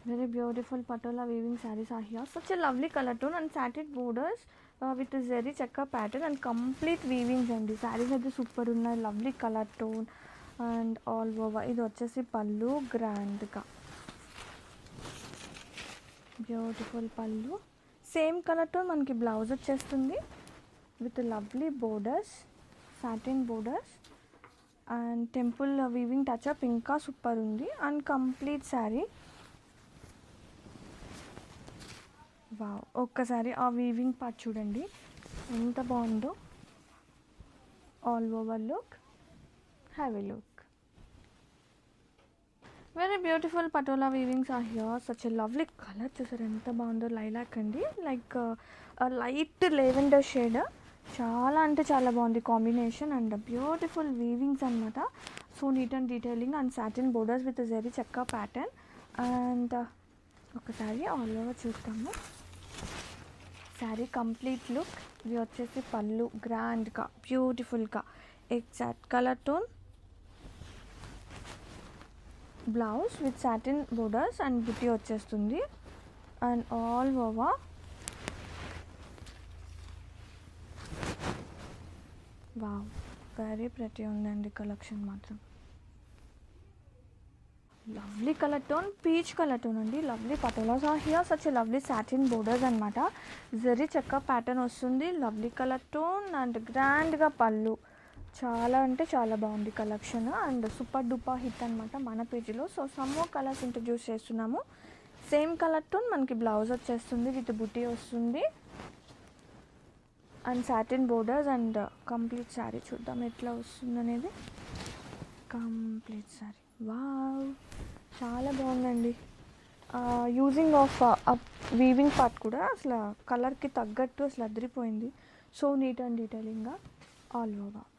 Very beautiful patola weaving sarees are here. Such a lovely color tone and satin borders with a zeri chekka pattern and complete weavings అండి. సారీస్ అయితే super ఉన్నాయి. Lovely colour tone and all over. ఇది వచ్చేసి పళ్ళు గ్రాండ్గా beautiful పళ్ళు. Same colour tone మనకి blouse వచ్చేస్తుంది with lovely borders, satin borders and temple weaving touch up ఇంకా సూపర్ ఉంది. And complete sari. వావ్, ఒక్కసారి ఆ వీవింగ్ పార్ట్ చూడండి ఎంత బాగుందో. All over look, have a look. Very beautiful Patola weavings are here. Such a lovely colour చూసారు ఎంత బాగుందో. లైలాక్ అండి, లైక్ లైట్ లెవెండర్ షేడ్. చాలా అంటే చాలా బాగుంది కాంబినేషన్ అండ్ బ్యూటిఫుల్ వీవింగ్స్ అనమాట. So neat and detailing and satin borders with zari చెక్కా ప్యాటర్న్. అండ్ ఒకసారి ఆల్ ఓవర్ చూస్తాము. Sari complete look. ఇవి వచ్చేసి పళ్ళు గ్రాండ్గా బ్యూటిఫుల్గా exact colour tone, blouse with satin borders and బుట్టి వచ్చేస్తుంది. And all over wow, very pretty ఉందండి కలెక్షన్ మాత్రం. Lovely colour tone, peach colour tone అండి. Lovely patolas are here. Such a lovely satin borders అనమాట. జరీ చెక్క ప్యాటర్న్ వస్తుంది. లవ్లీ కలర్ టోన్ అండ్ గ్రాండ్గా పళ్ళు. చాలా అంటే చాలా బాగుంది collection and super duper hit అనమాట మన పేజీలో. So some more colours introduce చేస్తున్నాము. సేమ్ కలర్ టోన్ మనకి బ్లౌజ్ వచ్చేస్తుంది విత్ బుటీ వస్తుంది and satin borders and complete sari చూద్దాం ఎట్లా వస్తుంది అనేది. కంప్లీట్ శారీ వావ్, చాలా బాగుందండి. యూజింగ్ ఆఫ్ వీవింగ్ పార్ట్ కూడా అసలు కలర్కి తగ్గట్టు అసలు అదిరిపోయింది. సో నీట్ అండ్ డీటెయిలింగ్గా ఆల్ ఓవర్.